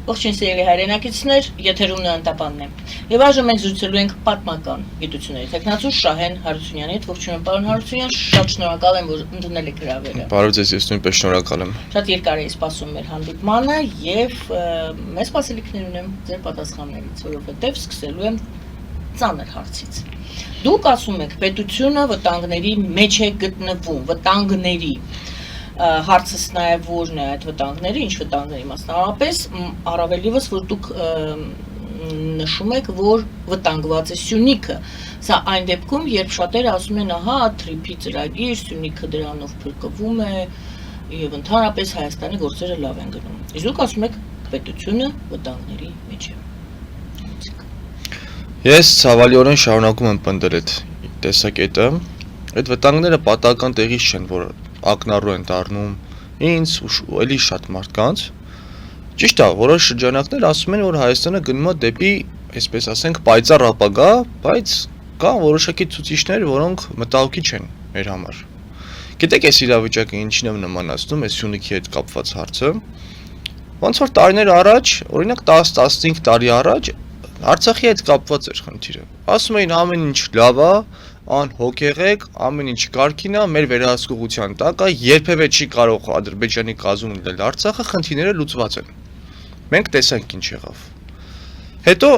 Ողջույն սիրելի հայրենակիցներ, եթերում Նոյանտապանն է։ Եվ այժմ մենք զրուցելու ենք պատմական գիտությունների թեկնածու Շահեն Հարությունյանի հետ։ Ողջույն պարոն Հարությունյան, շատ շնորհակալ եմ, որ ընդունել եք հրավերը։ Բարև ձեզ, ես նույնպես շնորհակալ եմ։ Շատ երկար էի սպասում մեր հանդիպմանը եւ մեծ սպասելիքներ ունեմ ձեր պատասխաններից, որովհետեւ սկսելու եմ ծանր հարցից։ Դուք ասում եք, պետությունը վտանգների մեջ է գտնվում, վտանգների հարցս նաև որն է այդ վտանգների, ինչ վտանգների մասնավորապես, առավելիվս, որ դուք նշում եք, որ վտանգված է Սյունիքը, սա այն դեպքում, երբ շատերը ասում են, ահա, թրիփի ծրագիր, Սյունիքը դրանով փրկվում է եւ ընդհանրապես Հայաստանի գործերը լավ են գնում։ Իսկ դուք ասում եք, պետությունը վտանգների մեջ է։ Ես ցավալիորեն շարունակում եմ պնդել այդ տեսակետը, այդ վտանգները պատահական տեղից չեն, որ ակնառու են դառնում ինձ ու էլի շատ մարդկանց։ Ճիշտ է, որոշ շրջանակներ ասում են, որ Հայաստանը գնում է դեպի, այսպես ասենք, պայծառ ապագա, բայց կան որոշակի ցուցիչներ, որոնք մտահոգիչ են մեր համար։ Գիտեք, այս իրավիճակը ինչին է նմանացնում, այս Սյունիքի հետ կապված հարցը։ Ոնց որ տարիներ առաջ, օրինակ 10-15 տարի առաջ Արցախի հետ կապված էր խնդիրը։ Ասում էին ամեն ինչ լավ է, անհոգ եղեք, ամեն ինչ կարգին է, մեր վերահսկողության տակ է, երբևէ չի կարող Ադրբեջանի կազում լինել Արցախը, խնդիրները լուծված են։ Մենք տեսանք ինչ եղավ։ Հետո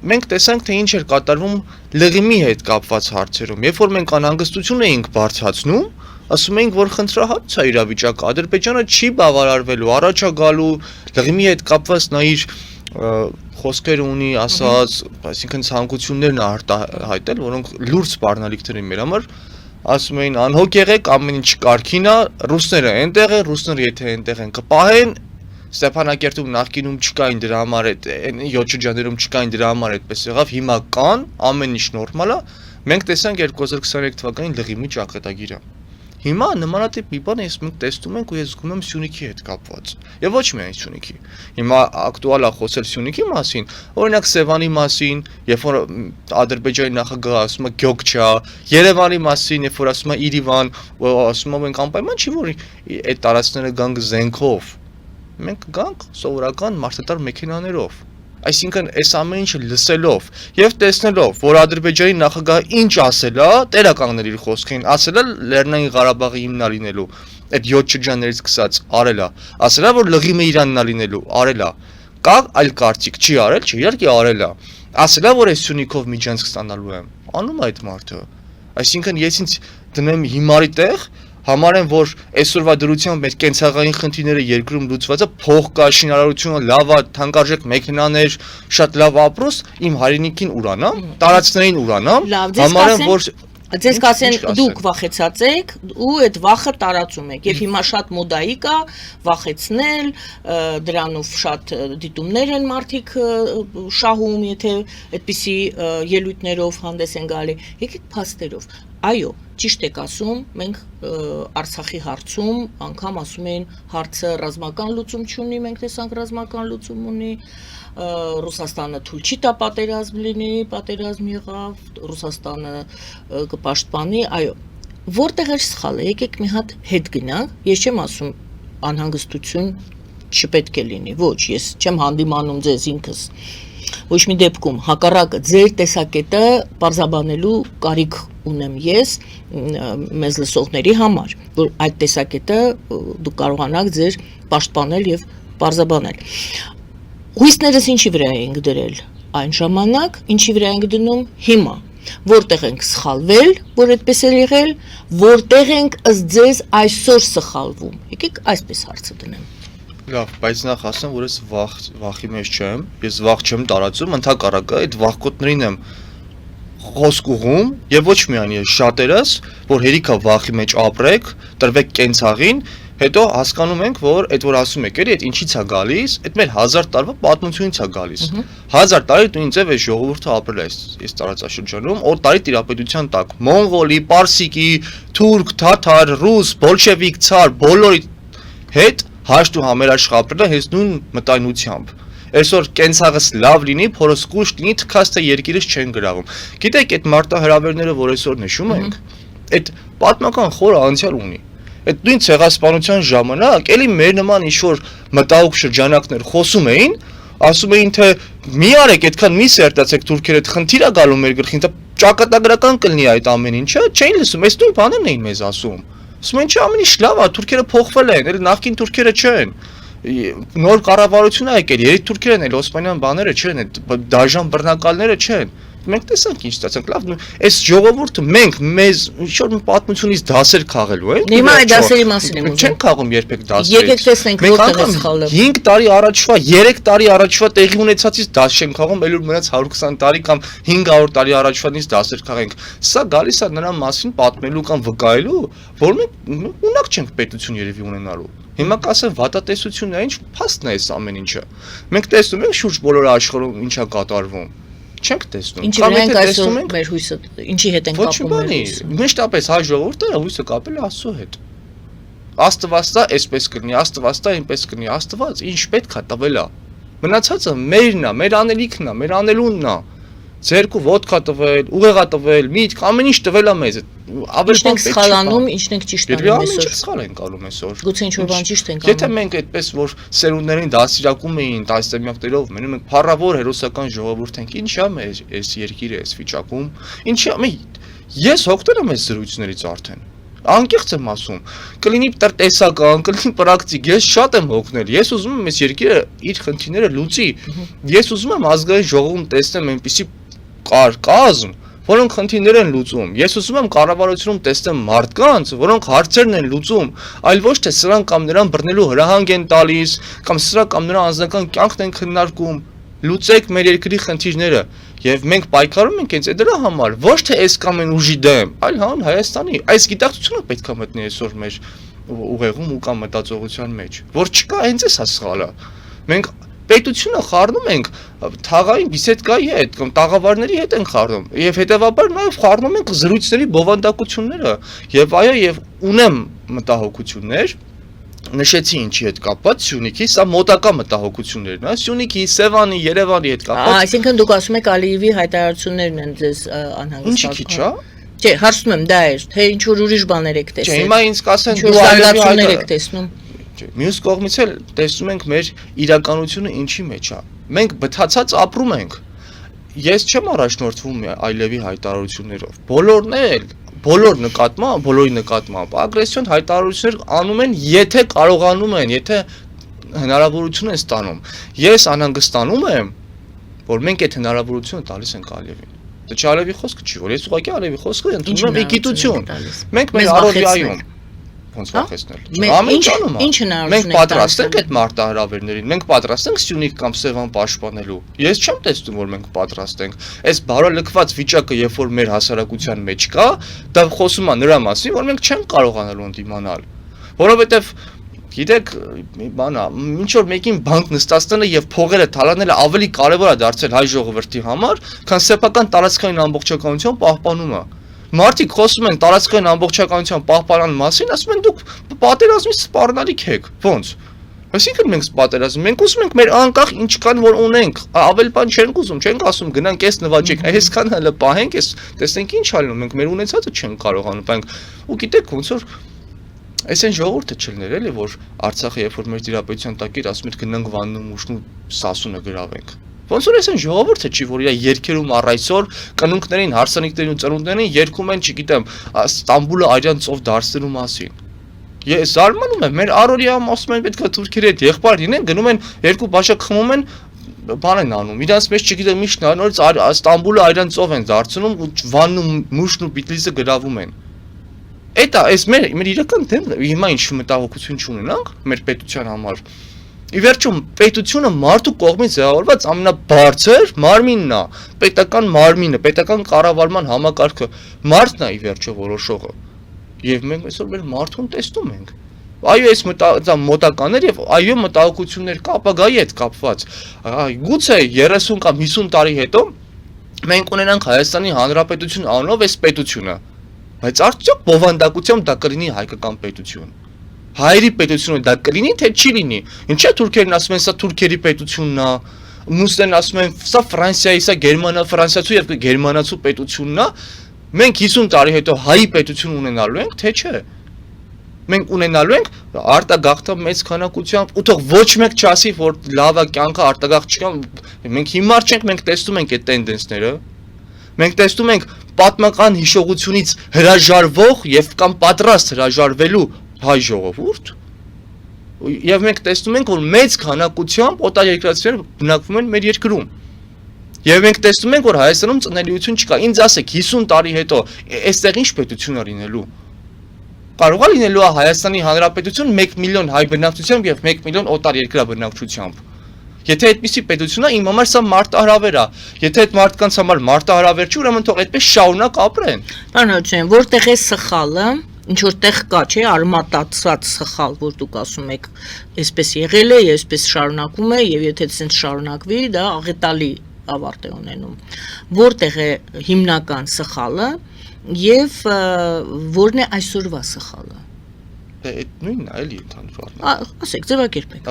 մենք տեսանք, թե ինչ էր կատարվում Լղիմի հետ կապված հարցերում։ Երբ որ մենք անհանգստություն էինք բարձրացնում, ասում էինք, որ խնդրահարույց է իրավիճակը, Ադրբեջանը չի բավարարվելու, առաջ է գալու, Լղիմի հետ կապված նա իր խոսքեր ունի, ասած, այսինքն ցանկություններն արտահայտել, որոնք լուրջ սպառնալիքներ են մեր համար, ասում էին անհոգ եղեք, ամեն ինչ կարգին է, ռուսները այնտեղ են, ռուսները եթե այնտեղ են կպահեն, Ստեփանակերտում նախկինում չկային դրա համար այդ 7 շրջաններում չկային դրա համար այդպես եղավ, հիմա կան, ամեն ինչ նորմալ է, մենք տեսանք 2023 թվականին Լղիմի ճակատագիրը։ Հիմա նմանատիպ մի բան մենք տեսնում ենք ու ես զգում եմ Սյունիքի հետ կապված։ Եվ ոչ միայն Սյունիքի։ Հիմա ակտուալ է խոսել Սյունիքի մասին, օրինակ Սևանի մասին, երբ որ Ադրբեջանի նախագահը ասում է Գյոկչա, Երևանի մասին, երբ որ ասում է Իրիվան, ասում են մենք անպայման չի որ այդ տարածքները գանք զենքով։ Մենք գանք սովորական մարդատար մեքենաներով։ Այսինքն այս ամեն ինչը լսելով եւ տեսնելով, որ Ադրբեջանի նախագահը ինչ ասել է, տեղականներ իր խոսքին, ասել է Լեռնային Ղարաբաղի հիմնալինելու, այդ 7 շրջաններից սկսած արել է, ասել է որ Լղիմը Իրանն է լինելու, արել է։ Կա այլ կարծիք, չի արել, չի իհարկե արել է։ Ասել է որ այս Սյունիքով միջանցք ստանալու եմ։ Անում է այդ մարդը։ Այսինքն ես ինձ դնեմ հիմարի տեղ Համարեն, որ այսօրվա դրությամբ մեր կենցաղային խնդիրները երկրում լուծված է, փող կա, շինարարությունը լավ է, թանկարժեք մեքենաներ, շատ լավ ապրոս, իմ հայրենիքին ուրանամ, տարածքներին ուրանամ, համարեն, որ Ձեզ կասեն դուք վախեցած եք ու այդ վախը տարածում եք եւ հիմա շատ մոդայի կա վախեցնել դրանով շատ դիտումներ են մարդիկ շահում եթե այդպիսի ելույթներով հանդես են գալի եկեք փաստերով այո ճիշտ եք ասում մենք Արցախի հարցում անգամ ասում են հարցը ռազմական լուծում չունի մենք տեսանք ռազմական լուծում ունի Ռուսաստանը թույլ չի տա պատերազմ լինի, պատերազմ եղավ, Ռուսաստանը կպաշտպանի, այո, որտեղ էր սխալը, եկեք մի հատ հետ գնանք, ես չեմ ասում անհանգստություն չպետք է լինի, ոչ, ես չեմ հանդիմանում ձեզ ինքս, ոչ մի դեպքում, հակառակը ձեր տեսակետը պարզաբանելու կարիք ունեմ ես մեզ լսողների համար, որ այդ տեսակետը դուք կարողանաք ձեր պաշտպանել եւ պարզաբանել Հույսներս ինչի վրա ենք դրել այն ժամանակ, ինչի վրա ենք դնում հիմա, որտեղ ենք սխալվել, որ այդպես է եղել, որտեղ ենք ըստ ձեզ այսօր սխալվում, եկեք այսպես հարցը դնեմ։ Լավ, բայց նախ ասեմ, որ ես վախի մեջ չեմ, ես վախ չեմ տարածում, ընդհակառակը այդ վախկոտներին եմ խոսք ուղում եւ ոչ միայն ես շատերս, որ հերիքա վախի մեջ ապրեք, տրվեք կենցաղին Հետո հասկանում ենք, որ այդ որ ասում եք, էլի այդ ինչից է գալիս, այդ մեր 1000 տարվա պատմությունից է գալիս։ 1000 տարի նույն ձև է ժողովուրդը ապրել է այս տարածաշրջանում, օր տարի տիրապետության տակ։ Մոնղոլի, պարսիկի, թուրք, թաթար, ռուս, բոլշևիկ, ցար, բոլորի հետ հաշտ ու համերաշխ ապրել է հենց նույն մտայնությամբ։ Այսօր կենցաղս լավ լինի, փորս կուշտ լինի, թքած թե երկիրս չեն գրավում։ Գիտեք, այդ մարտահրավերները, որ այսօր նշում ենք, այդ պատմական խորը անցյալ ունի։ Այդ նույն ցեղասպանության ժամանակ էլի մեր նման ինչ-որ մտահոգ շրջանակներ խոսում էին, ասում էին թե մի արեք, այդքան մի սերտացեք թուրքերը, խնդիր է գալու մեր գլխին, դա ճակատագրական կլինի այդ ամեն ինչը, չէին լսում, այս նույն բաներն էին մեզ ասում։ Ասում են չէ, ամեն ինչ լավ է, թուրքերը փոխվել են, էլ նախկին թուրքերը չեն։ Նոր կառավարություն է եկել, երեք թուրքերն են, օսմանյան բաները չեն, դաժան բռնակալները չեն։ Մենք տեսանք ինչ ստացանք, լավ, այս ժողովուրդը մենք մեզ ինչ-որ պատմությունից դասեր քաղելու ենք։ Հիմա այդ դասերի մասին եմ ուզում։ Չենք քաղում երբեք դասերից։ Եկեք տեսնենք որտեղ է սխալը։ 5 տարի առաջվա, 3 տարի առաջվա տեղի ունեցածից դաս չենք քաղում, ելուր մնաց 120 տարի կամ 500 տարի առաջվանից դասեր քաղենք։ Սա գալիս է նրա մասին պատմելու կամ վկայելու, որ մենք ունակ չենք պետություն երևի ունենալու։ Հիմա կասեն վատատեսությունն է, ինչ փաստն է այս ամեն ինչը։ Մենք տեսնում ենք շուրջ բոլոր աշխարհում ինչա կատարվում։ Չենք տեսնում։ Ինչի վրա ենք այսօր մեր հույսը, ինչի հետ ենք կապում մեր հույսը։ Միշտապես հայ ժողովուրդը հույսը կապել է Աստծո հետ։ Աստվածը այսպես կլինի, Աստվածը այնպես կլինի, Աստված ինչ պետք է տվել է։ Մնացածը մերն է, մեր անելիքն է, մեր անելունն է։ Ձերքու ոդկա տվել, ուղեղա տվել, միտք, ամեն ինչ տվել է մեզ։ Ինչն ենք սխալանում, ինչն ենք ճիշտ անում այսօր։ Ինչ սխալ ենք անում այսօր։ Գուցե ինչ-որ բան ճիշտ ենք անում։ Եթե մենք այդպես որ սերունդներին դասիրակում էին տասնամյակներով, մենք փառավոր հերոսական ժողովուրդ ենք, ի՞նչ է մեր այս երկիրը, այս վիճակում։ Ինչի՞ է, ես հոգնել եմ այս զրույցներից արդեն։ Անկեղծ եմ ասում, կլինի տնտեսական, կլինի պրակտիկ, ես շատ եմ հոգնել, ես ուզում եմ այս երկիրը իր խնդիրները լուծի, ես ուզում եմ ազգային ժողովում տեսնեմ այնպիսի կազմ, որոնք խնդիրներ են լուծում, ես ուզում եմ կառավարությունում տեսնեմ մարդկանց, որոնք հարցերն են լուծում, այլ ոչ թե սրան կամ նրան բռնելու հրահանգ են տալիս, կամ սրա կամ նրա անձնական կյանքն են քննարկում, լուծեք մեր երկրի խնդիրները, եւ մենք պայքարում ենք հենց դրա համար, ոչ թե այս կամ այն ուժի դեմ, այլ հան Հայաստանի, այս գիտակցությունը պետք է մտնի այսօր մեր ուղեղում ու կամ մտածողության մեջ, որ չկա հենց էս սխալը։ Մենք պետությունը խառնում ենք թաղային բիսեդկայի հետ կամ տաղավարների հետ ենք խառնում եւ հետեւաբար նաեւ խառնում ենք զրույցների բովանդակությունները եւ այո եւ ունեմ մտահոգություններ նշեցի ինչի հետ կապված Սյունիքի, սա մոտակա մտահոգություններն է, Սյունիքի, Սևանի, Երևանի հետ կապված։ Այսինքն դուք ասում եք Ալիևի հայտարարություններն են ձեզ անհանգստացնում։ Ինչի քիչ է։ Չէ, հարցնում եմ դա էր, թե ինչ որ ուրիշ բաներ եք տեսնում։ Չէ, հիմա ինձ կասեն դու Ալիևի եք տեսնում։ Մյուս կողմից էլ տեսնում ենք մեր իրականությունը ինչի մեջ է։ Մենք բթացած ապրում ենք։ Ես չեմ առաջնորդվում Ալիևի հայտարարություններով։ Բոլորն էլ բոլորի նկատմամբ ագրեսիոն հայտարարություններ անում են, եթե կարողանում են, եթե հնարավորություն են ստանում։ Ես անհանգստանում եմ, որ մենք այդ հնարավորությունը տալիս ենք Ալիևին։ Դա Ալիևի խոսքը չի, որ ես ուղղակի Ալիևի խոսքը ընդունում եմ գիտություն։ Մենք մեր առօրյայում ոնց վախեցնել։ Ինչ հնարավորություն մենք պատրաստ ենք այդ մարտահրավերներին, մենք պատրաստ ենք Սյունիք կամ Սևան պաշտպանելու։ Ես չեմ տեսնում, որ մենք պատրաստ ենք։ Այս բարալքված վիճակը, երբ որ մեր հասարակության մեջ կա, դա խոսում է նրա մասին, որ մենք չենք կարողանալու ընդդիմանալ։ Որովհետև գիտեք, մի բան է, ինչ որ մեկին բանկ նստածները եւ փողերը թալանելը ավելի կարեւոր է դարձել հայ ժողովրդի համար, քան սեփական տարածքային ամբողջականության պահպանումը։ Մարդիկ խոսում են տարածքային ամբողջականության պահպանման մասին, ասում են դուք պատերազմից սպառնալիք եք։ Ոնց։ Այսինքն մենք պատերազմ, մենք ուզում ենք մեր անկախ ինչքան որ ունենք, ավելի բան չենք ուզում, չենք ասում գնանք էս նվաճենք, այսքան հələ պահենք, էս տեսնենք ինչ ալնում, մենք մեր ունեցածը չենք կարողանում պահենք։ Ու գիտեք ոնց որ այս այն ժողովուրդը չլներ էլի, որ Արցախը երբ որ մեր դիրապետության տակ էր, ասում էր գնանք Վաննում ուշնու Սասունը գրավենք։ Ոնց որ այս այն ժողովուրդը չի, որ իր երկերում առ այսօր կնունկներին, հարսանիքներին ու ծնունդներին երգում են, չգիտեմ, Ստամբուլը արյան ծով դարձնելու մասին։ Ես զարմանում եմ, մեր առօրյայում ասում են պետք է թուրքերի հետ եղբայր լինեն, գնում են երկու բաժակ խմում են, բան են անում։ Իրանց մեջ չգիտեմ ինչ նորից Ստամբուլը արյան ծով են դարձնում ու Վաննում Մուշն ու Բիթլիսը գրավում են։ Էտա այս մեր իրական դեմն է, հիմա ինչ մտահոգություն չունենանք մեր պետության համար։ Ի վերջո պետությունը մարդու կողմից ձևավորված ամենաբարձր մարմինն է, պետական մարմինը, պետական կառավարման համակարգը, մարդն է ի վերջո որոշողը։ Եվ մենք այսօր մեր մարդուն տեսնում ենք։ Այո, այս մոտականներ եւ այո մտահոգություններ կա ապագայի հետ կապված։ Գուցե 30 կամ 50 տարի հետո մենք ունենանք Հայաստանի Հանրապետություն անունով այս պետությունը, բայց արդյոք բովանդակությամբ դա կլինի հայկական պետություն։ Հայերի պետությունը դա կլինի թե չի լինի։ Ինչա թուրքերն ասում են սա թուրքերի պետությունն է, մուսլիմներն ասում են սա Ֆրանսիայի, սա ֆրանսիացու եւ գերմանացու պետությունն է։ Մենք 50 տարի հետո հայի պետություն ունենալու ենք, թե չէ։ Մենք ունենալու ենք արտագաղթը մեծ քանակությամբ ու թող ոչ մեկ չասի, որ լավա կյանքը արտագաղթ չկա, մենք հիմար չենք, մենք տեսնում ենք այդ տենդենսները, մենք տեսնում ենք պատմական հիշողությունից հրաժարվող եւ կամ պատրաստ հրաժարվելու հայ ժողովուրդ, եւ մենք տեսնում ենք, որ մեծ քանակությամբ օտարերկրացիներ բնակվում են մեր երկրում։ Եվ մենք տեսնում ենք, որ Հայաստանում ծնելիություն չկա։ Ինձ ասեք 50 տարի հետո այստեղ ինչ պետություն է լինելու։ Կարող է լինելու Հայաստանի Հանրապետություն 1 միլիոն հայ բնակչությամբ եւ 1 միլիոն օտարերկրյա բնակչությամբ։ Եթե այդպիսի պետություն է, իմ համար սա մարտահրավեր է։ Եթե այդ մարդկանց համար մարտահրավեր չի, ուրեմն թող այդպես շարունակ ապրեն։ Պարոն Հոչյան, որտեղ է սխալը, ինչ որտեղ կա, չէ, արմատացած սխալ, որ դուք ասում եք, այսպես եղել է, այսպես շարունակում է, եւ եթե ցենց շարունակվի, դա աղետալի ավարտ է ունենում։ Որտեղ է հիմնական սխալը եւ որն է այսօրվա սխալը։ Այդ նույնն է, էլի ընդհանուր առմամբ։ Ասեք, ձևակերպեք։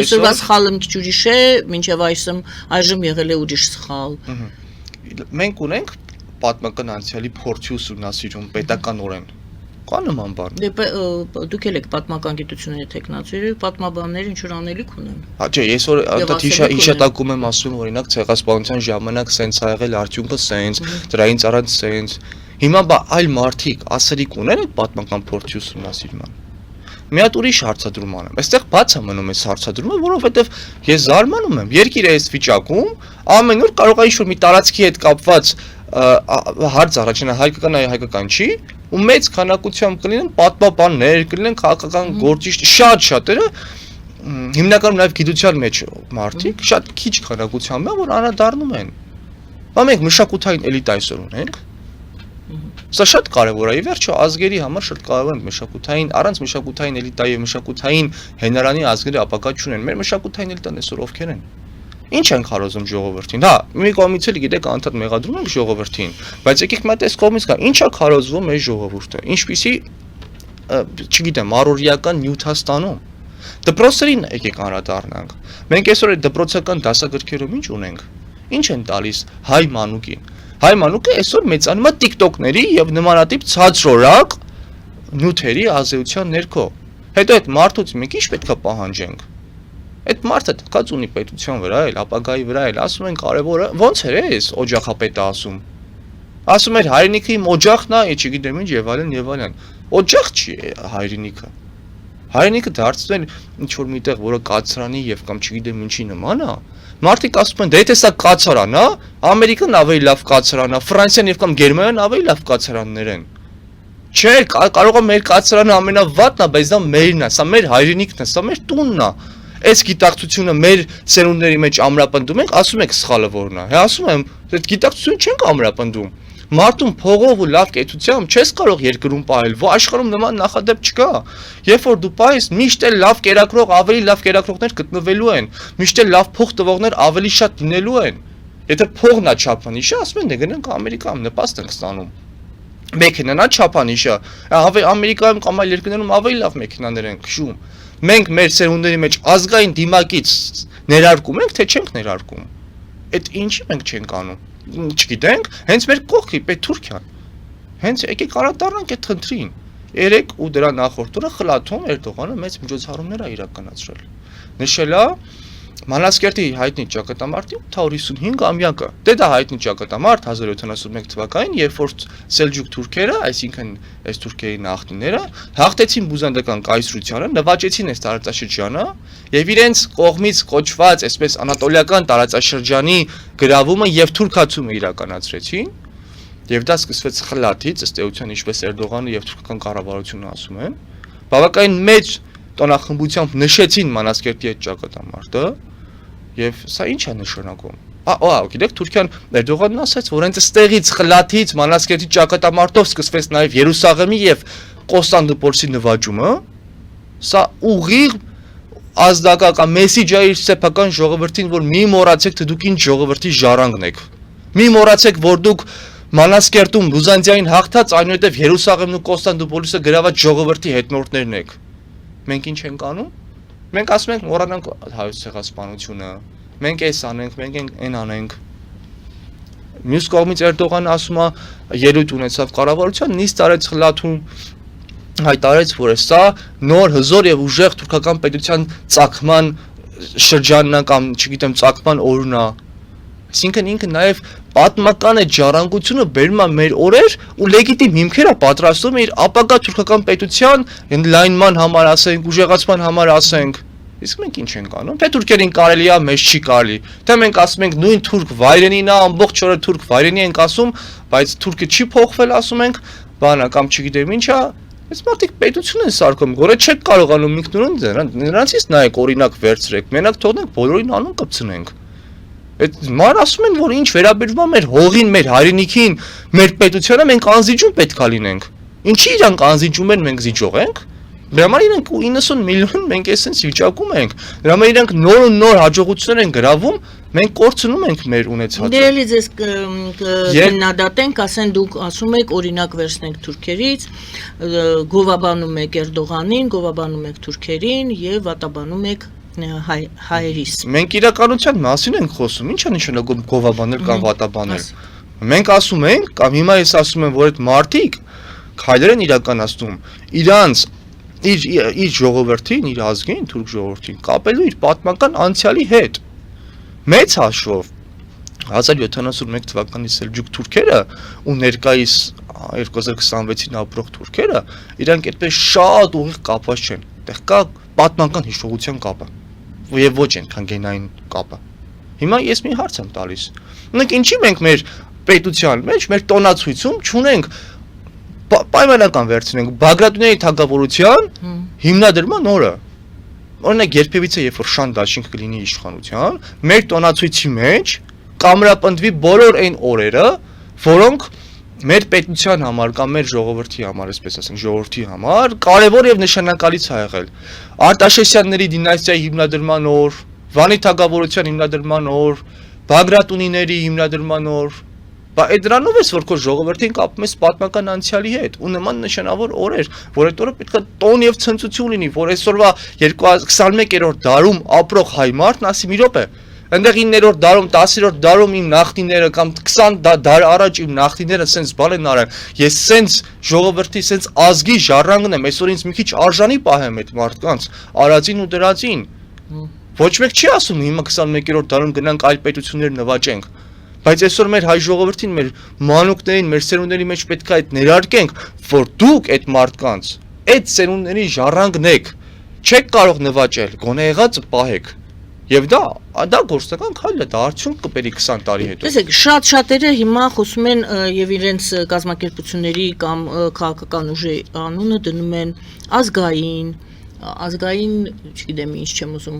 Այսօրվա սխալը մի քիչ ուրիշ է, մինչեւ այժմ եղել է ուրիշ սխալ։ Մենք ունենք պատմական անցյալի փորձի ուսումնասիրում պետականորեն։ Կա նման բան։ Դուք եք պատմական գիտությունների տեխնացուներ, պատմաբաններ ինչ որ անելիք ունեն։ Հա, չէ, ես որ հիշատակում եմ ասում, օրինակ ցեղասպանության ժամանակ սենց ա եղել, արդյունքը սենց, դրանից առանց սենց։ Հիմա բա այլ մարդիկ ասելիք ունեն այդ պատմական փորձի ուսումնասիրման։ Մի հատ ուրիշ հարցադրում անեմ։ Այստեղ բաց է մնում այս հարցադրումը, որովհետև ես զարմանում եմ, երկիրը այս վիճակում ամեն օր կարող է ինչ-որ մի տարածքի հետ կապված հարց առաջանա հայկական չի, ու մեծ քանակությամբ կլինեն պատմաբաններ, կլինեն քաղաքական գործիչ, շատ-շատերը հիմնականում նաև գիտության մեջ մարդիկ, շատ քիչ քանակությամբ է, որ անդրադառնում են։ Բա մենք մշակութային էլիտա այսօր ունենք։ Սա շատ կարևոր է, ի վերջո ազգերի համար շատ կարևոր է մշակութային, առանց մշակութային էլիտա եւ մշակութային հենարանի ազգերը ապագա չունեն։ Մեր մշակութային էլիտան այսօր ովքեր են։ Ինչ են քարոզում ժողովրդին։ Հա, մի կողմից էլ գիտեք անդադ մեղադրում ենք ժողովրդին, բայց եկեք մի հատ այս կողմից գա, ինչա քարոզվում այս ժողովուրդը։ Ինչպիսի, չգիտեմ, առօրյական Նյութաստանում։ Դպրոցերին եկեք անդրադառնանք։ Մենք այսօր այդ դպրոցական դասագրքերում ինչ ունենք։ Ինչ են տալիս հայ մանուկին։ Հայ մանուկը այսօր մեծանում է TikTok-ների եւ նմանատիպ ցածրորակ նյութերի ազդեցության ներքո։ Հետո այդ մարդուց մենք ինչ պետք է պահանջենք։ Այդ մարդը թքած ունի պետության վրա էլ, ապագայի վրա էլ, ասում են կարևորը, ո՞նց էր էս օջախապետը ասում։ Ասում էր հայրենիքը իմ օջախն է, չգիտեմ ինչ եւ այլն։ Օջախ չի հայրենիքը։ Հայրենիքը դարձնել ինչ որ միտեղ, որը կացարանի եւ կամ չգիտեմ ինչի նման է։ Մարդիկ ասում են, դե եթե սա կացարան է, Ամերիկան ավելի լավ կացարան է, Ֆրանսիան եւ կամ Գերմանիան ավելի լավ կացարաններ են։ Չէ, կարող է մեր կացարանը ամենավատն է, բայց դա մերն է, սա մեր հայրենիքն է, սա մեր տունն է։ Այս գիտակցությունը մեր սերունդների մեջ ամրապնդում ենք, ասում եք սխալը որն է։ Հա ասում եմ, այդ գիտակցությունը չենք ամրապնդում։ Մարդուն փողով ու լավ կեցությամբ չես կարող երկրում պահել, աշխարհում նման նախադեպ չկա։ Երբ որ դու պահես, միշտ էլ լավ կերակրող, ավելի լավ կերակրողներ գտնվելու են, միշտ էլ լավ փող տվողներ ավելի շատ լինելու են։ Եթե փողն է չափանիշը, ասում են, դե գնանք Ամերիկայում նպաստ ենք ստանում։ Մեքենան է չափանիշը, Ամերիկայում կամ այլ երկրներում ավելի լավ մեքենաներ են քշում։ Մենք մեր սերունդների մեջ ազգային դիմակից ներարկում ենք, թե չենք ներարկում։ Այդ ինչի մենք չենք անում։ Չգիտենք, հենց մեր կողքի պետ Թուրքիան։ Հենց եկեք անդրադառնանք այդ խնդրին։ Երեք ու դրա նախորդ օրը խլաթում Էրդողանը մեծ միջոցառումներ է իրականացրել։ Նշել է Մանասկերտի հայտնի ճակատամարտի 855-ամյակը։ Դե դա հայտնի ճակատամարտ 1071 թվականին, երբ որ Սելջուկ թուրքերը, այսինքն այս թուրքերի նախնիները, հաղթեցին բյուզանդական կայսրությանը, նվաճեցին այս տարածաշրջանը եւ իրենց կողմից կոչված այսպես անատոլիական տարածաշրջանի գրավումը եւ թուրքացումը իրականացրեցին։ Եվ դա սկսվեց խլաթից, ըստ էության ինչպես Էրդողանը եւ թուրքական կառավարությունը ասում են, բավականին մեծ տոնախմբությամբ նշեցին Մանասկերտի այդ ճակատամարտը եւ սա ինչ է նշանակում։ Գիտեք, Թուրքիան Էրդողանն ասաց, որ հենց այստեղից խլաթից Մանասկերտի ճակատամարտով սկսվեց նաեւ Երուսաղեմի եւ Կոստանդնուպոլսի նվաճումը։ Սա ուղիղ ազդակական մեսիջ է իր սեփական ժողովրդին, որ մի մոռացեք, թե դուք ինչ ժողովրդի ժառանգն եք։ Մի մոռացեք, որ դուք Մանասկերտում Բյուզանդիային հաղթած, այնուհետև Երուսաղեմն ու Կոստանդնուպոլիսը գրաված ժողովրդի հետնորդներն եք։ Մենք ինչ ենք անում։ Մենք ասում ենք մոռանանք հայոց ցեղասպանությունը։ Մենք էս անենք, մենք այն անենք։ Մյուս կողմից Էրդողանը ասում է ելույթ ունեցավ կառավարության, նիստ արեց խլաթում հայտարարեց, որ սա նոր հզոր եւ ուժեղ թուրքական պետության ցակման շրջանն է կամ չգիտեմ ցակման օրն է։ Այսինքն ինքը նաև պատմական է ժառանգությունը բերում է մեր օրեր ու լեգիտիմ հիմքեր է պատրաստում իր ապագա թուրքական պետության լայնման համար ասենք, ուժեղացման համար ասենք։ Իսկ մենք ինչ ենք անում։ Թե թուրքերին կարելի է, մեզ չի կարելի։ Թե մենք ասում ենք նույն թուրք վայրենին է, ամբողջ օրը թուրք վայրենի ենք ասում, բայց թուրքը չի փոխվել ասում ենք, բանա կամ չգիտեմ ինչ է։ Այս մարդիկ պետություն են սարքում, որը չեք կարողանում ինքնուրույն նրանցից նայեք օրինակ վերցրեք, մենակ թողնենք բոլորին անուն կպցնենք։ Այդ ման ասում են, որ ինչ վերաբերում է մեր հողին, մեր հայրենիքին, մեր պետությանը մենք անզիջում պետք է լինենք։ Ինչի իրանք անզիջում են, մենք զիջող ենք։ Դրա համար իրանք 90 միլիոն մենք էսենց վիճակում ենք։ Դրա համար իրանք նոր ու նոր հաջողություններ են գրավում, մենք կորցնում ենք մեր ունեցածը։ Դերելի ձեզ քննադատենք, ասեն դուք ասում եք օրինակ վերցնենք թուրքերից, գովաբանում եք Էրդողանին, գովաբանում եք թուրքերին եւ վատաբանում եք հայերիս։ Մենք իրականության մասին ենք խոսում, ի՞նչ է նշանակում գովաբանել կամ վատաբանել։ Մենք ասում ենք, կամ հիմա ես ասում եմ, որ այդ մարդիկ քայլեր են իրականացնում իրանց իր ժողովրդին, իր ազգին, թուրք ժողովրդին կապելու իր պատմական անցյալի հետ։ Մեծ հաշվով 1071 թվականի սելջուկ թուրքերը ու ներկայիս 2026-ին ապրող թուրքերը իրանք այդպես շատ ուղիղ կապված չեն։ Այդտեղ կա պատմական հիշողության կապը եւ ոչ ենթագենային կապը։ Հիմա ես մի հարց եմ տալիս։ Մենք ինչի մենք մեր պետության մեջ, մեր տոնացույցում չունենք պայմանական վերցնենք Բագրատունյանի թագավորության հիմնադրման օրը։ Օրինակ երբևիցե երբ որ շան դաշինք կլինի իշխանության, մեր տոնացույցի մեջ կամրապնդվի բոլոր այն օրերը, որոնք մեր պետության համար կամ մեր ժողովրդի համար, այսպես ասենք, ժողովրդի համար կարևոր եւ նշանակալից է եղել։ Արտաշեսյանների դինաստիայի հիմնադրման օր, Վանի թագավորության հիմնադրման օր, Բագրատունիների հիմնադրման օր։ Բա այդ դրանով էս որ քո ժողովրդին կապում ես պատմական անցյալի հետ ու նման նշանավոր օրեր, որ այդ օրը պետք է տոն եւ ցնծություն լինի, որ այսօրվա 21-րդ դարում ապրող հայ մարդն ասի մի րոպե, այնտեղ 9-րդ դարում, 10-րդ դարում իմ նախնիները կամ 20 դար առաջ իմ նախնիները սենց բան են արել, ես սենց ժողովրդի սենց ազգի ժառանգն եմ, այսօր ինձ մի քիչ արժանի պահեմ այդ մարդկանց, արածին ու դրածին։ Ոչ մեկ չի ասում հիմա 21-րդ դարում գնանք այլ պետություններ նվաճենք։ Բայց այսօր մեր հայ ժողովրդին, մեր մանուկներին, մեր սերունդների մեջ պետք է այդ ներարկենք, որ դուք այդ մարդկանց, այդ սերունդների ժառանգն եք, չեք կարող նվաճել, գոնե եղածը պահեք։ Եվ դա գործնական քայլ է, դա արդյունք կբերի 20 տարի հետո։ Տեսեք, շատ-շատերը հիմա խոսում են եւ իրենց կազմակերպությունների կամ քաղաքական ուժի անունը դնում են ազգային, չգիտեմ ինչ չեմ ուզում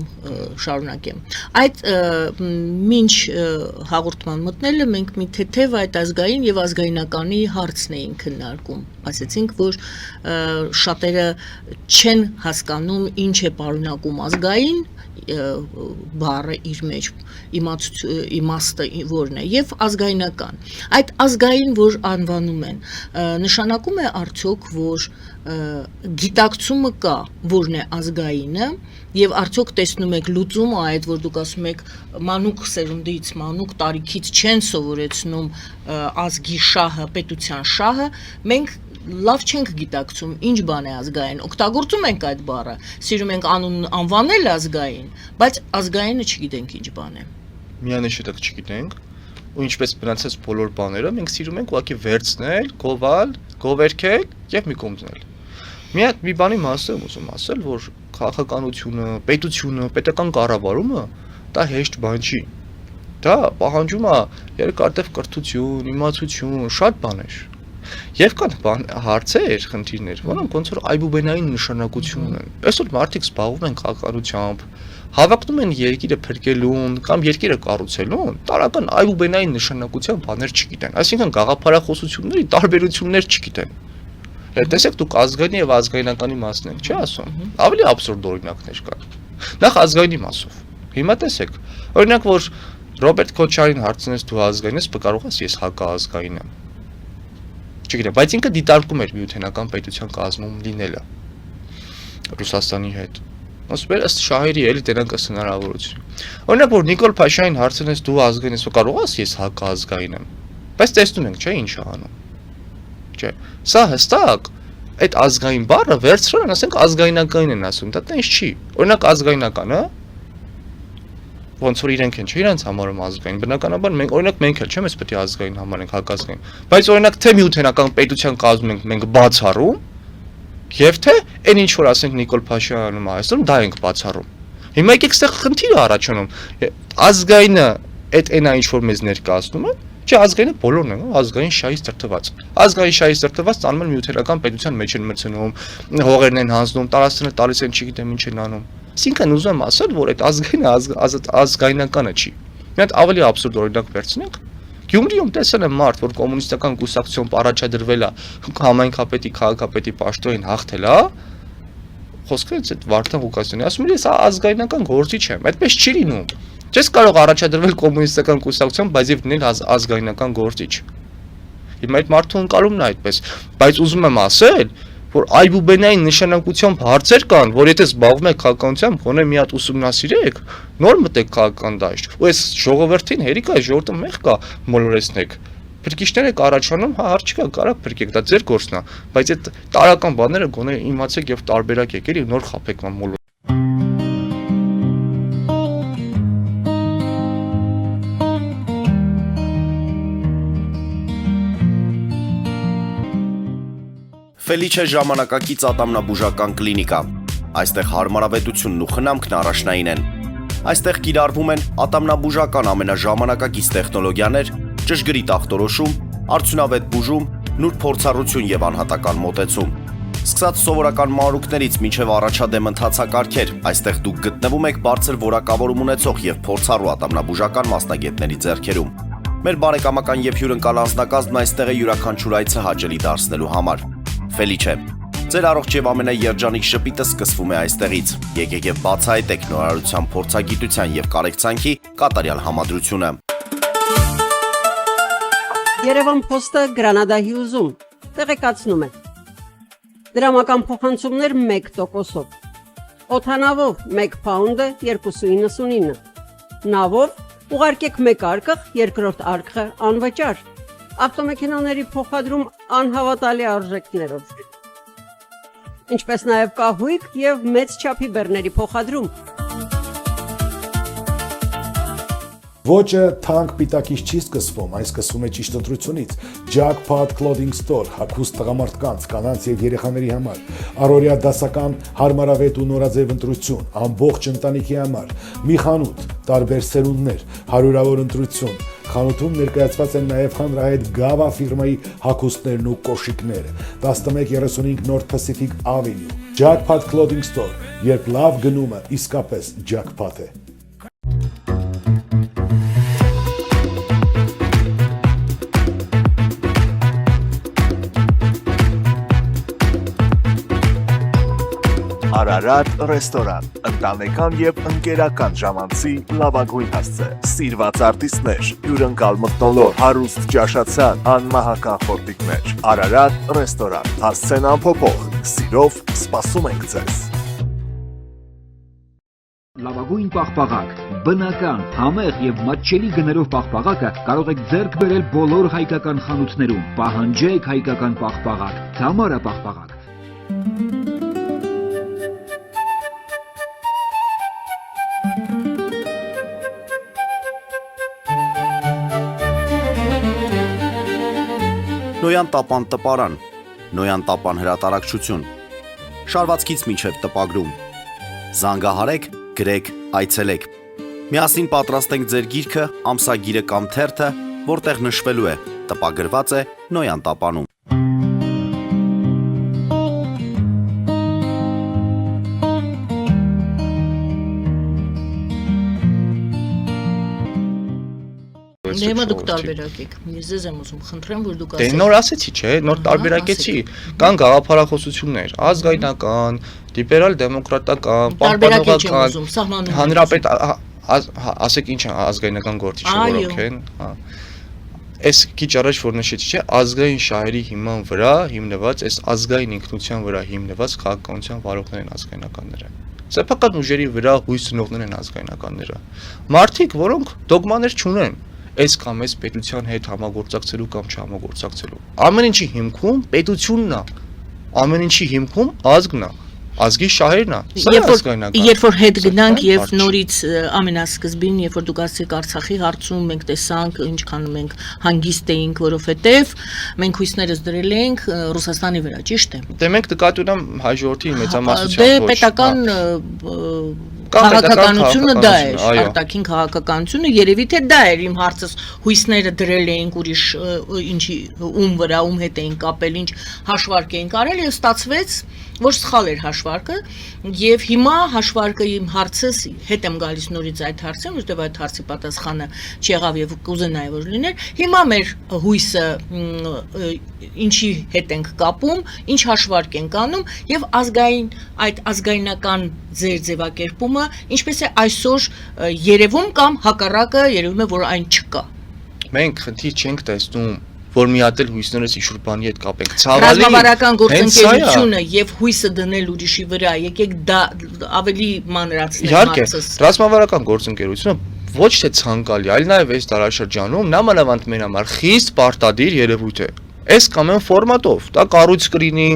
շարունակեմ։ Այդ մինչ հաղորդման մտնելը մենք մի թեթև այդ ազգային եւ ազգայնականի հարցն էին քննարկում։ Ասեցինք, որ շատերը չեն հասկանում ինչ է պարունակում ազգային բառը իր մեջ իմաստը որն է եւ ազգայնական այդ ազգային որ անվանում են նշանակում է արդյոք որ գիտակցումը կա որն է ազգայինը եւ արդյոք տեսնում եք լուծումը այդ որ դուք ասում եք մանուկ սերունդից մանուկ տարիքից չեն սովորեցնում ազգի շահը պետության շահը մենք լավ չենք գիտակցում ինչ բան է ազգային օգտագործում ենք այդ բառը սիրում ենք անուն անվանել ազգային բայց ազգայինը չգիտենք ինչ բան է միանշանակ չգիտենք ու ինչպես մնացած բոլոր բաները մենք սիրում ենք ուղղակի վերցնել գովալ գովերքել եւ մի կողմ դնել մի բանի մասը եմ ուզում ասել որ քաղաքականությունը պետությունը պետական կառավարումը դա հեշտ բան չի դա պահանջում է երկարատև կրթություն իմացություն շատ բաներ Եվ կան հարցեր, խնդիրներ, որոնք ոնց որ այբուբենային նշանակություն ունեն։ Այսօր մարդիկ զբաղվում են քաղաքականությամբ, հավակնում են երկիրը փրկելուն կամ երկիրը կառուցելուն, տարական այբուբենային նշանակության բաներ չգիտեն։ Այսինքն գաղափարախոսությունների տարբերություններ չգիտեն։ Տեսեք դուք ազգային եւ ազգայնականի մասն եք, չի ասում։ Ավելի աբսուրդ օրինակներ կան։ Նախ ազգայինի մասով։ Հիմա տեսեք, օրինակ որ Ռոբերտ Քոչարին հարցնես դու ազգային ես, կարող ես ես հակազգային եմ։ Չգիտեմ, բայց ինքը դիտարկում էր միութենական պետության կազմում լինելը Ռուսաստանի հետ։ Ասում էր ըստ շահերի էլի դրանք ըստ հնարավորություն։ Օրինակ որ Նիկոլ Փաշյանին հարցնես դու ազգային ես, կարող ես ես հակազգային եմ։ Բայց տեսնում ենք, չէ՞ ինչ է անում։ Չէ։ Սա հստակ այդ ազգային բառը վերցրան, ասենք ազգայնական են ասում, դա տենց չի։ Օրինակ ազգայնականը ոնց որ իրենք են, չէ, իրենց համարում ազգային։ Բնականաբար մենք էլ չեմ, ես պետք է ազգային համարենք, հակազգային։ Բայց օրինակ թե միութենական պետության կազմում ենք բացառում, եւ թե այն ինչ որ ասենք Նիկոլ Փաշինյանը ասում, դա ենք բացառում։ Հիմա եկեք այստեղ խնդիրը առաջանում։ Ազգայինը այդ ինչ որ մեզ ներկայացնում է, չէ, ազգայինը բոլորն են, ազգային շահից տրտված։ Ազգային շահից տրտված տանում են միութենական պետության մեջ են մտցնում, հողերն են հանձնում, տարածքները տալիս են, չգիտեմ ինչ են անում։ Այսինքն ուզում եմ ասել, որ այդ ազգայինը ազգայնականը չի։ Մի հատ ավելի աբսուրդ օրինակ վերցնենք։ Գյումրիում տեսել եմ մարդ, որ կոմունիստական կուսակցություն առաջադրվել է, համայնքապետի, քաղաքապետի պաշտոնին հաղթել է, խոսքը այդ Վարդան Ղուկասյանի ասում է, ես ազգայնական գործիչ եմ, այդպես չի լինում։ Չես կարող առաջադրվել կոմունիստական կուսակցություն, բայց եւ լինել ազգայնական գործիչ։ Հիմա այդ մարդու ընկալումն է այդպես, բայց ուզում եմ ասել, որ այբուբենային նշանակությամբ հարցեր կան, որ եթե զբաղվում եք քաղաքականությամբ, գոնե մի հատ ուսումնասիրեք, նոր մտեք քաղաքական դաշտ։ Ու այս ժողովրդին հերիք է, ժողովուրդը մեղ կա մոլորեցնեք։ Փրկիչներ եք առաջանում, հա հարց չկա, կարա փրկեք, դա ձեր գործն է, բայց այդ տարական բաները գոնե իմացեք եւ տարբերակ եք, էլի նոր խափեք մոլոր։ Ֆելիչե ժամանակակից ատամնաբուժական կլինիկա։ Այստեղ հարմարավետությունն ու խնամքն առաջնային են։ Այստեղ կիրառվում են ատամնաբուժական ամենաժամանակակից տեխնոլոգիաներ, ճշգրիտ ախտորոշում, արդյունավետ բուժում, նուրբ փորձառություն եւ անհատական մոտեցում։ Սկսած սովորական մանրուքներից մինչև առաջադեմ ընթացակարգեր, այստեղ դուք գտնվում եք բարձր որակավորում ունեցող եւ փորձառու ատամնաբուժական մասնագետների ձեռքերում։ Մեր բարեկամական եւ հյուրընկալ անձնակազմն այստեղ է յուրաքանչյուր այցը հաճելի դարձնելու համար։ Ֆելիչե, ձեր առողջ եւ ամենաերջանիկ շպիտը սկսվում է այստեղից։ Եկեք եւ բացահայտեք նորարարության, փորձագիտության եւ կարեկցանքի կատարյալ համադրությունը։ Երևան Փոստը Գրանադա Հյուզում տեղեկացնում է։ Դրամական փոխանցումներ 1%-ով։ Օդանավով 1 պաունդը 2.99։ Նավով ուղարկեք 1 արկղ, երկրորդ արկղը անվճար։ Ավտոմեքենաների փոխադրում անհավատալի արժեքներով։ Ինչպես նաև կահույք եւ մեծ չափի բեռների փոխադրում։ Ոճը թանկ պիտակից չի սկսվում, այն սկսվում է ճիշտ ընտրությունից։ Jackpot Clothing Store, հագուստ տղամարդկանց, կանանց եւ երեխաների համար, առօրյա դասական հարմարավետ ու նորաձև ընտրություն, ամբողջ ընտանիքի համար, մի խանութ, տարբեր սերունդներ, հարյուրավոր ընտրություն։ Խանութում ներկայացված են նաև հանրահայտ Gava ֆիրմայի հագուստներն ու կոշիկները։ 1135 North Pacific Avenue, Jackpot Clothing Store, երբ լավ գնումը իսկապես jackpot է։ Արարատ ռեստորան, ընտանեկան եւ ընկերական ժամանցի լավագույն հասցե, սիրված արտիստներ, հյուրընկալ մթնոլորտ, հարուստ ճաշացան, անմահական խորտիկներ։ Արարատ ռեստորան, հասցեն անփոփոխ, սիրով սպասում ենք ձեզ։ Լավագույն պաղպաղակ, բնական, համեղ եւ մատչելի գներով պաղպաղակը կարող եք ձեռք բերել բոլոր հայկական խանութներում։ Պահանջեք հայկական պաղպաղակ, Թամարա պաղպաղակ։ Նոյան տապան տպարան, Նոյան տապան հրատարակչություն, շարվածքից մինչև տպագրում, զանգահարեք, գրեք, այցելեք, միասին պատրաստենք ձեր գիրքը, ամսագիրը կամ թերթը, որտեղ նշվելու է, տպագրված է Նոյան տապանում։ Հիմա դուք տարբերակեք։ Ես ձեզ եմ ուզում խնդրեմ, որ դուք ասեք։ Դե նոր ասեցի, չէ, նոր տարբերակեցի։ Կան գաղափարախոսություններ, ազգայնական, լիբերալ դեմոկրատական, պահպանողական, հանրապետ, ասեք ինչ ազգայնական գործիչը որոնք են, հա։ Այս քիչ առաջ որ նշեցի, չէ, ազգային շահերի հիման վրա հիմնված, այս ազգային ինքնության վրա հիմնված քաղաքականության վարողներ են ազգայնականները։ Սեփական ուժերի վրա հույս ծնողներ են ազգայնականները։ Մարդիկ, որոնք դոգմաներ չունեն, այս կամ այս պետության հետ համագործակցելու կամ չհամագործակցելու։ Ամեն ինչի հիմքում պետությունն է։ ամեն ինչի հիմքում ազգն է, ազգի շահերն է։ Երբ որ հետ գնանք եւ նորից ամենասկզբին, երբ որ դուք ասացիք Արցախի հարցում մենք տեսանք ինչքան մենք հանգիստ էինք, որովհետեւ մենք հույսներս դրել էինք Ռուսաստանի վրա, ճիշտ է։ Դե մենք նկատի ունեմ հայ ժողովրդի մեծամասնության ոչ։ Դե պետական քաղաքականությունը դա էր, արտաքին քաղաքականությունը երևի թե դա էր իմ հարցս հույսները դրել էինք ուրիշ ինչի ում վրա ում հետ էին կապել, ինչ հաշվարկ էին կարել եւ ստացվեց որ սխալ էր հաշվարկը եւ հիմա հաշվարկը իմ հարցս հետ եմ գալիս նորից այդ հարցին, որտեղ այդ հարցի պատասխանը չեղավ եւ կուզենայի որ լիներ։ Հիմա մեր հույսը ինչի հետ ենք կապում, ինչ հաշվարկ ենք անում եւ այդ ազգայնական ձևակերպումը ինչպես է այսօր երևում կամ հակառակը երևում է որ այն չկա։ Մենք խնդիր չենք տեսնում որ միատել հույսներս ինչ-որ բանի հետ կապենք։ Ցավալի ռազմավարական գործընկերությունը եւ հույսը դնել ուրիշի վրա, եկեք դա ավելի մանրացնենք հարցս։ Իհարկե, ռազմավարական գործընկերությունը ոչ թե ցանկալի, այլ նաեւ այս տարաշրջանում նամանավանդ մեր համար խիստ պարտադիր երևույթ է։ Այս կամ այն ֆորմատով, դա կառույց կլինի,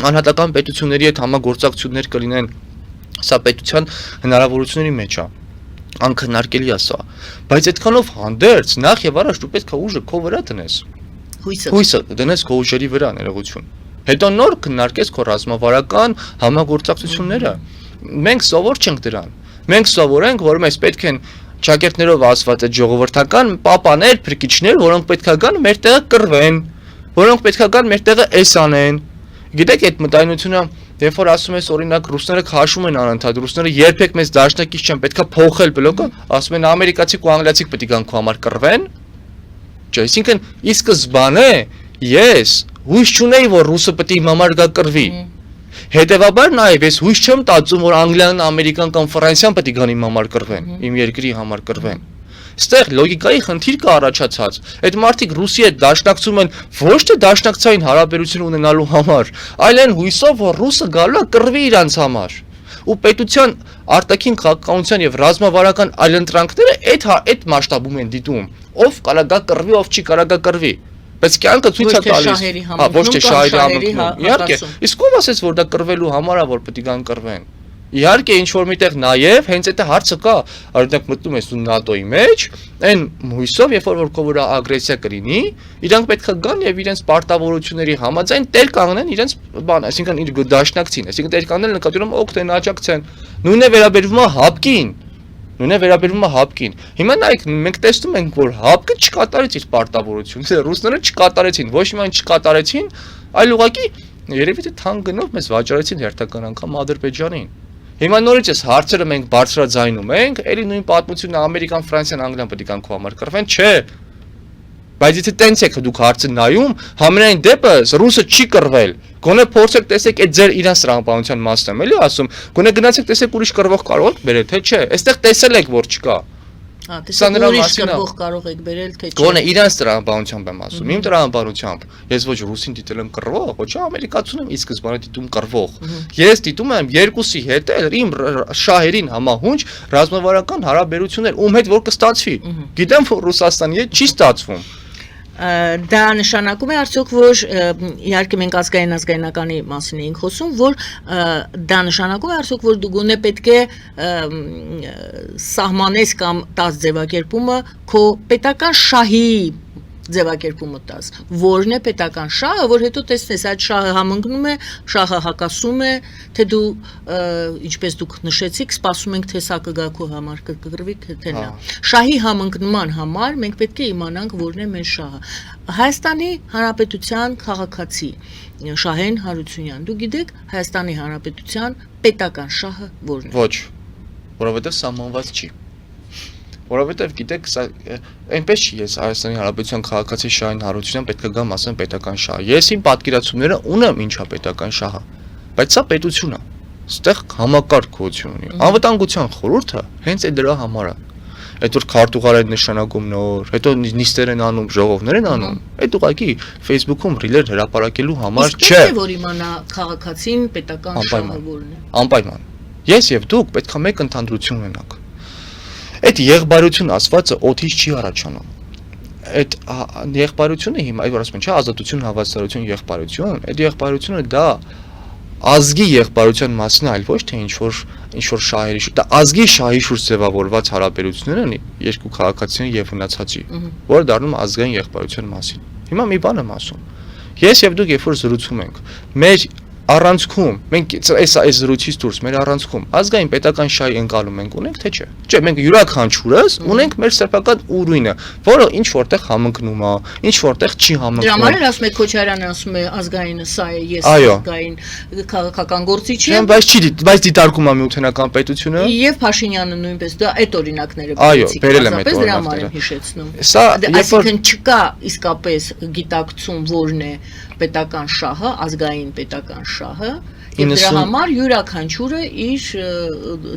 անհատական պետությունների հետ համագործակցություններ կլինեն, սա պետության հնարավորությունների մեջ է։ Անքննարկելի է սա, բայց այդքանով հանդերձ նախ եւ առաջ դու պետք է ուժը քո վրա դնես։ Հույսը դնես քո ուժերի վրա ներողություն։ Հետո նոր քննարկես քո ռազմավարական համագործակցությունները։ Մենք սովոր չենք դրան։ Մենք սովորենք, որ մեզ պետք են ճակերտներով ասված այդ ժողովրդական պապաներ, փրկիչներ, որոնք պետք է գան մեր տեղը կռվեն, որոնք պետք է գան մեր տեղը էս անեն։ Գիտեք այդ մտայնությունը Երբ որ ասում ես օրինակ ռուսները քաշում են անընդհատ, ռուսները երբեք մեզ դաշնակից չեն, պետքա փոխել բլոկը, ասում են ամերիկացիք ու անգլիացիք պետք է գան քո համար կռվեն։ Չէ, այսինքն ի սկզբանե ես հույս չունեի, որ ռուսը պետք է իմ համար գա կռվի։ Հետևաբար նաև ես հույս չեմ տածում, որ Անգլիան, Ամերիկան կամ Ֆրանսիան պետք է գան իմ համար կռվեն, իմ երկրի համար կռվեն։ Ստեղ լոգիկայի խնդիր կա առաջացած։ Այդ մարդիկ Ռուսի հետ դաշնակցում են ոչ թե դաշնակցային հարաբերություն ունենալու համար, այլ այն հույսով, որ ռուսը գալու է կռվի իրանց համար։ Ու պետության արտաքին քաղաքականության եւ ռազմավարական այլընտրանքները այդ մասշտաբում են դիտում։ Ով կարա գա կռվի, ով չի կարա գա կռվի։ Բայց կյանքը ցույց է տալիս։ Ոչ թե շահերի համընկնում։ Իհարկե, իսկ ով ասեց, որ դա կռվելու համար է, որ պետք է գան կռվեն։ Իհարկե ինչ որ միտեղ նաև հենց այդ հարցը կա, օրինակ մտնում ես դու ՆԱՏՕ-ի մեջ, այն հույսով, երբ որ քո վրա ագրեսիա կլինի, իրանք պետք է գան եւ իրենց պարտավորությունների համաձայն տեր կանգնեն իրենց բան, այսինքն իր դաշնակցին, այսինքն տեր կանգնել նկատի ունեմ օգտեն աջակցեն։ Նույնն է վերաբերվում է ՀԱՊԿ-ին։ Հիմա նայեք, մենք տեսնում ենք, որ ՀԱՊԿ-ը չկատարեց իր պարտավորությունները, ռուսները չկատարեցին, ոչ միայն չկատարեցին, այլ ուղղակի երևի թե թանկ գնով մեզ վաճառեցին հերթական անգամ Ադրբեջանին։ Հիմա նորից այս հարցերը մենք բարձրաձայնում ենք, ելի նույն պատմությունը Ամերիկան, Ֆրանսիան, Անգլիան պետք է կան քո համար կռվեն, չէ։ Բայց եթե տենց եք դուք հարցը նայում, համենայն դեպս ռուսը չի կռվել։ Գոնե փորձեք տեսեք այդ ձեր իրան սրահապանության մասն եմ էլի ասում, գոնե գնացեք տեսեք ուրիշ կռվող կարող եք բերել, թե չէ։ Այստեղ տեսել եք որ չկա։ Տեսեք ուրիշ կռվող կարող եք բերել, թե չէ։ Գոնե իրան սրահապանությամբ եմ ասում, իմ տրամաբանությամբ։ Ես ոչ ռուսին դիտել եմ կռվող, ոչ ամերիկացուն եմ ի սկզբանե դիտում կռվող։ Ես դիտում եմ երկուսի հետ իմ շահերին համահունչ ռազմավարական հարաբերություններ, ում հետ որ կստացվի։ Գիտեմ որ Ռուսաստանի հետ չի ստացվում։ Դա նշանակում է արդյոք որ իհարկե մենք ազգայնականի մասին էինք խոսում, որ դա նշանակում է արդյոք որ դու գոնե պետք է սահմանես կամ տաս ձևակերպումը քո պետական շահի ձևակերպումը տաս, որն է պետական շահը, որ հետո տեսնես այդ շահը համընկնում է, շահը հակասում է, թե դու ինչպես դուք նշեցիք, սպասում ենք թե սա կգա քո համար կկռվի թե նա։ Շահի համընկնման համար մենք պետք է իմանանք որն է մեր շահը։ Հայաստանի Հանրապետության քաղաքացի Շահեն Հարությունյան, դու գիտեք Հայաստանի Հանրապետության պետական շահը որն է։ Ոչ, որովհետև սահմանված չի։ Որովհետև գիտեք, այնպես չի ես Հայաստանի Հանրապետության քաղաքացի Շահեն Հարությունյան պետք է գամ ասեմ պետական շահ։ Ես իմ պատկերացումները ունեմ ինչա պետական շահը, բայց սա պետություն է։ Ստեղ համակարգ գոյություն ունի։ Անվտանգության խորհուրդը հենց այդ դրա համար է։ Այդ որ քարտուղար են նշանակում նոր, հետո նիստեր են անում, ժողովներ են անում, այդ ուղղակի Facebook-ում ռիլեր հրապարակելու համար չէ։ Իսկ որ իմանա քաղաքացին պետական շահը որն է։ Անպայման։ Ես եւ դուք պետք է մեկ ընդհանրություն ունենաք։ Այդ եղբայրություն ասվածը օդից չի առաջանում։ այդ եղբայրությունը հիմա այո ասում են, չէ, ազատություն, հավասարություն, եղբայրություն, այդ եղբայրությունը դա ազգի եղբայրության մասին այլ ոչ թե ինչ որ շահերի շուրջ, դա ազգի շահի շուրջ ձևավորված հարաբերություններն են երկու քաղաքացիների եւ հնացածի, որը դառնում ազգային եղբայրության մասին։ Հիմա մի բան եմ ասում։ Ես եւ դուք երբ որ զրուցում ենք, մեր առանցքում, մենք այս զրույցից դուրս մեր առանցքում ազգային պետական շահի ընկալում ենք ունենք թե չէ։ Չէ, մենք յուրաքանչյուրս ունենք մեր սեփական ուրույնը, որը ինչ որտեղ համընկնում է, ինչ որտեղ չի համընկնում։ Դրա համար ասում եք Քոչարյանը ասում է ազգայինը սա է, ես ազգային քաղաքական գործիչ եմ, բայց դիտարկում է միութենական պետությունը։ Եվ Փաշինյանը նույնպես դա այդ օրինակները դրա համար եմ հիշեցնում։ Սա այսինքն չկա իսկապես գիտակցում որն է պետական շահը, ազգային պետական շահը, եւ դրա համար յուրաքանչյուրը իր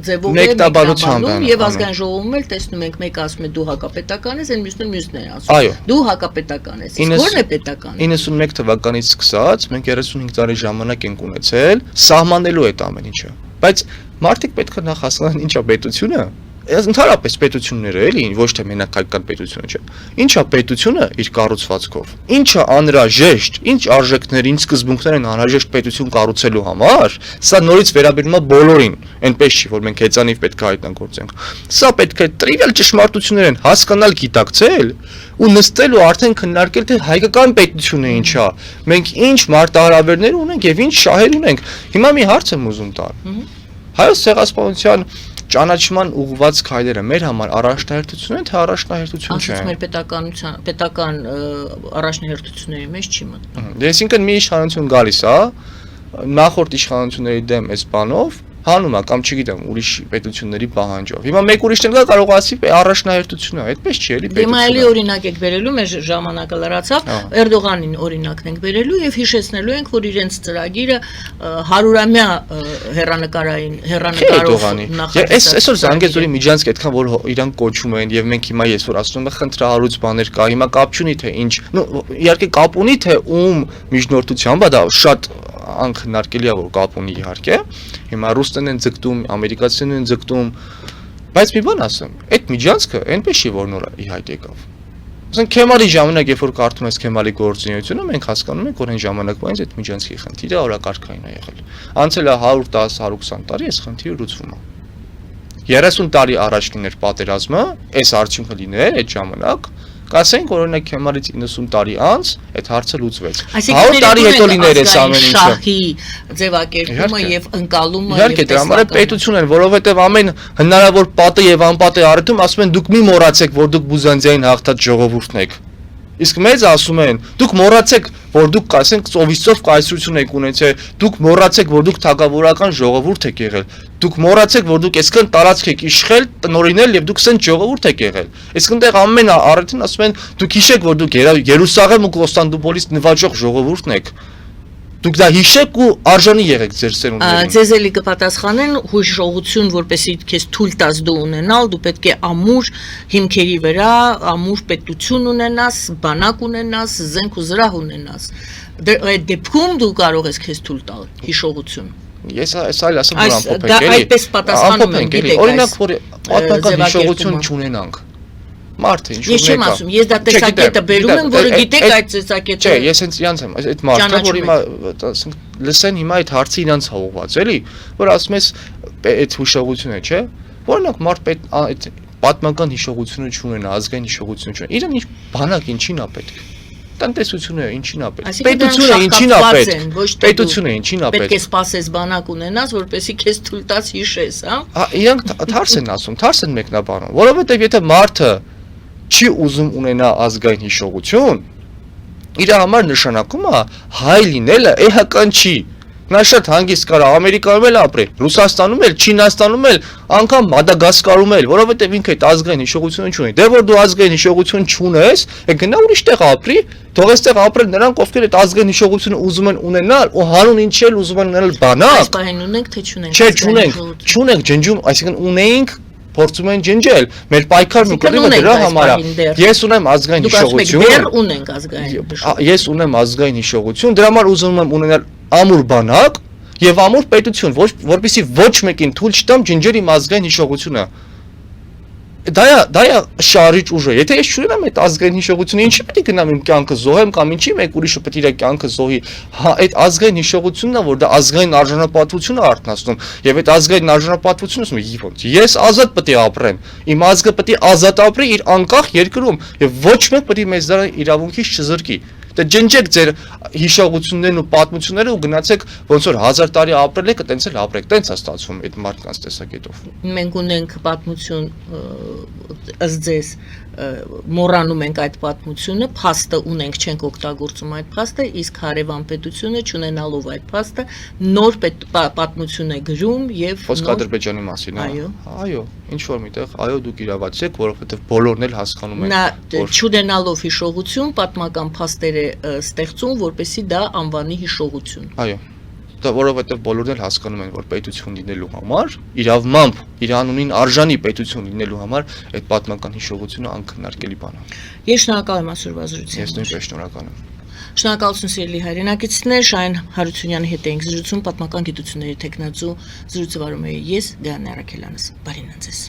ձևով է մեկնաբանում եւ ազգային ժողովում էլ տեսնում ենք մեկը ասում է դու հակապետական ես, այն մյուսն է ասում դու հակապետական ես, իսկ ո՞րն է պետական։ 91 թվականից սկսած մենք 35 տարի ժամանակ ենք ունեցել սահմանելու այդ ամեն ինչը, բայց մարդիկ պետք է նախ հասկանան ինչա պետությունը։ Ընդհանրապես պետությունները էլի ոչ թե մենակ հայկական պետությունը չէ։ Ինչա պետությունը իր կառուցվածքով։ Ինչա անհրաժեշտ, ինչ արժեքներ, ինչ սկզբունքներ են անհրաժեշտ պետություն կառուցելու համար։ Սա նորից վերաբերում է բոլորին, այնպես չի, որ մենք հեծանիվ պետք է հայտնագործենք։ Սա պետք է տրիվիալ ճշմարտություններ են հասկանալ, գիտակցել ու նստել ու արդեն քննարկել թե հայկական պետությունը ինչա։ Մենք ինչ մարտահրավերներ ունենք եւ ինչ շահեր ունենք։ Հիմա մի հարց եմ ուզում տալ։ Հայոց ցեղասպանության ճանաչման ուղղված քայլերը մեր համար առաջնահերթություն են, թե առաջնահերթություն չեն։ Ասում մեր պետական առաջնահերթությունների մեջ չի մտնում։ Այսինքն մի իշխանություն գալիս է, նախորդ իշխանությունների դեմ այս բանով հանում է կամ չգիտեմ ուրիշ պետությունների պահանջով։ Հիմա մեկ ուրիշն էլ կարող ասի առաջնահերթությունը, այդպես չի էլի պետությունը։ Հիմա էլի օրինակ եք բերելու, մեր ժամանակը լրացավ, Էրդողանին օրինակն ենք բերելու եւ հիշեցնելու ենք, որ իրենց ծրագիրը 100-ամյա հեռանկարով նախատեսված։ Այսօր Զանգեզուրի միջանցք այդքան որ իրանք կոչում են եւ մենք հիմա ես որ ասում եմ խնդրահարույց բաներ կա, հիմա կապ չունի թե ինչ, իհարկե կապ ունի թե ում միջնորդությամբ, դա շատ անքննարկելի է որ կապ ունի իհարկե։ Հիմա ռուսներն են ձգտում, ամերիկացիներն են ձգտում, բայց մի բան ասեմ, այդ միջանցքը այնպես չի որ նոր ի հայտ եկավ։ Ասենք Քեմալի ժամանակ երբ որ կարդում ես Քեմալի գործունեությունը, մենք հասկանում ենք որ այն ժամանակվանից այդ միջանցքի խնդիրը օրակարգային է եղել։ Անցել է 110-120 տարի, այս խնդիրը լուծվում է։ 30 տարի առաջ լիներ պատերազմը, այս արդյունքը լիներ այդ ժամանակ, կասենք օրինակ Քեմալից 90 տարի անց այդ հարցը լուծվեց։ 100 տարի հետո լիներ այս ամեն ինչը։ Շահի ձևակերպումը եւ ընկալումը եւ դրա համար պետություն են, որովհետեւ ամեն հնարավոր պատը եւ անպատը առիթում ասում են դուք մի մոռացեք, որ դուք Բյուզանդիային հաղթած ժողովուրդն եք։ Իսկ մեզ ասում են, դուք մոռացեք, որ դուք ասենք ծովիստով կայսրություն եք ունեցել, դուք մոռացեք, որ դուք թագավորական ժողովուրդ եք եղել, դուք մոռացեք, որ դուք այսքան տարածք եք իշխել, տնօրինել եւ դուք սենց ժողովուրդ եք եղել։ Իսկ այնտեղ ամեն առիթին ասում են, դուք հիշեք, որ դուք Երուսաղեմ ու Կոստանդնուպոլից նվաճող ժողովուրդն եք։ Դուք դա հիշեք ու արժանի եղեք ձեր սերունդներին։ Ձեզ էլի կպատասխանեն հույժողություն, որպեսզի քեզ թույլ տաս դու ունենալ, դու պետք է ամուր հիմքերի վրա, ամուր պետություն ունենաս, բանակ ունենաս, զենք ու զրահ ունենաս։ Այդ դեպքում դու կարող ես քեզ թույլ տալ հիշողություն։ Ես այլ ասեմ որ ամփոփենք էլի։ Դա այդպես պատասխանում են, գիտեք, օրինակ որ պատմական հիշողություն չունենանք։ Մարդը ինչ որ ես չեմ ասում, ես դա տեսակետը բերում եմ, որը գիտեք այդ տեսակետը։ Չէ, ես հենց իրանց եմ, այդ մարդը, որ հիմա ասենք լսեն հիմա այդ հարցը իրանց հողված, էլի, որ ասում ես այդ հիշողությունը, չէ՞։ Օրինակ մարդ այդ պատմական հիշողությունը չունենա, ազգային հիշողությունը չունենա։ Իրեն ինչ բանակ ինչին է պետք։ Տնտեսությունը ինչին է պետք։ Պետությունը ինչին է պետք։ Պետությունը ինչին է պետք։ Պետք է սпасես բանակ ունենաս, որպեսզի քեզ թույլ տաս հիշես, հա։ Իրանք թարս են ասում, թարս են մեկնաբանում, որովհետև եթե մարդը չի ուզում ունենա ազգային հիշողություն, իր համար նշանակում է հայ լինելը էհական չի։ Նա շատ հանգիստ կարա Ամերիկայում էլ ապրի, Ռուսաստանում էլ, Չինաստանում էլ, անգամ Մադագասկարում էլ, որովհետև ինքը այդ ազգային հիշողությունը չունի։ Դե որ դու ազգային հիշողություն չունես, գնա ուրիշ տեղ ապրի, թող այստեղ ապրել նրանք, ովքեր այդ ազգային հիշողությունը ուզում են ունենալ ու հանուն ինչ էլ ուզում են ունենալ բանակ։ Այս պահին ունենք թե չունենք։ Չէ, չունենք, ջնջում, այսինքն ունեինք փորձում են ջնջել, մեր պայքարն ու կռիվը դրա համար է։ Ես ունեմ ազգային հիշողություն։ Դեռ ունենք ազգային հիշողություն։ Ես ունեմ ազգային հիշողություն, դրա համար ուզում եմ ունենալ ամուր բանակ եւ ամուր պետություն, որպեսզի ոչ մեկին թույլ չտամ ջնջել իմ ազգային հիշողությունը։ դա է շարիչ ուժը։ Եթե ես չունենամ այդ ազգային հիշողությունը, ինչի՞ պետք է գնամ իմ կյանքը զոհեմ կամ ինչի՞ մեկ ուրիշը պետք է իր կյանքը զոհի։ Հա, այդ ազգային հիշողությունն է, որ դա ազգային արժանապատվություն է արտնասնում, եւ այդ ազգային արժանապատվությունը ասում է ոնց։ Ես ազատ պետք է ապրեմ։ Իմ ազգը պետք է ազատ ապրի իր անկախ երկրում եւ ոչ մեկ պետք է մեզ դրա իրավունքից չզրկի։ Դե ջնջեք ձեր հիշողություններն ու պատմությունները ու գնացեք ոնց որ 1000 տարի ապրել եք, տենց էլ ապրեք, տենց է ստացվում այդ մարդկանց տեսակետով։ Մենք ունենք պատմություն ըստ ձեզ մոռանում ենք այդ պատմությունը, փաստը ունենք, չենք օգտագործում այդ փաստը, իսկ հարևան պետությունը չունենալով այդ փաստը նոր պատմություն է գրում եւ Խոսք Ադրբեջանի մասին, այո, ինչ որ միտեղ, այո, դուք իրավացի եք, որովհետեւ բոլորն էլ հասկանում են, նա չունենալով հիշողություն պատմական փաստեր է ստեղծում, որպեսզի դա անվանի հիշողություն։ Այո, դա որովհետև բոլորն էլ հասկանում են, որ պետություն լինելու համար, իրավմամբ, իր անունին արժանի պետություն լինելու համար այդ պատմական հիշողությունը անքննարկելի բան է։ Ես շնորհակալ եմ այսօրվա զրույցի։ Ես նույնպես շնորհակալ եմ։ Շնորհակալություն սիրելի հայրենակիցներ, Շահեն Հարությունյանի հետ էինք զրուցում պատմական գիտությունների թեկնածու զրույցը վարում էի ես, Դիանա Արաքելյանս։ Բարին ձեզ։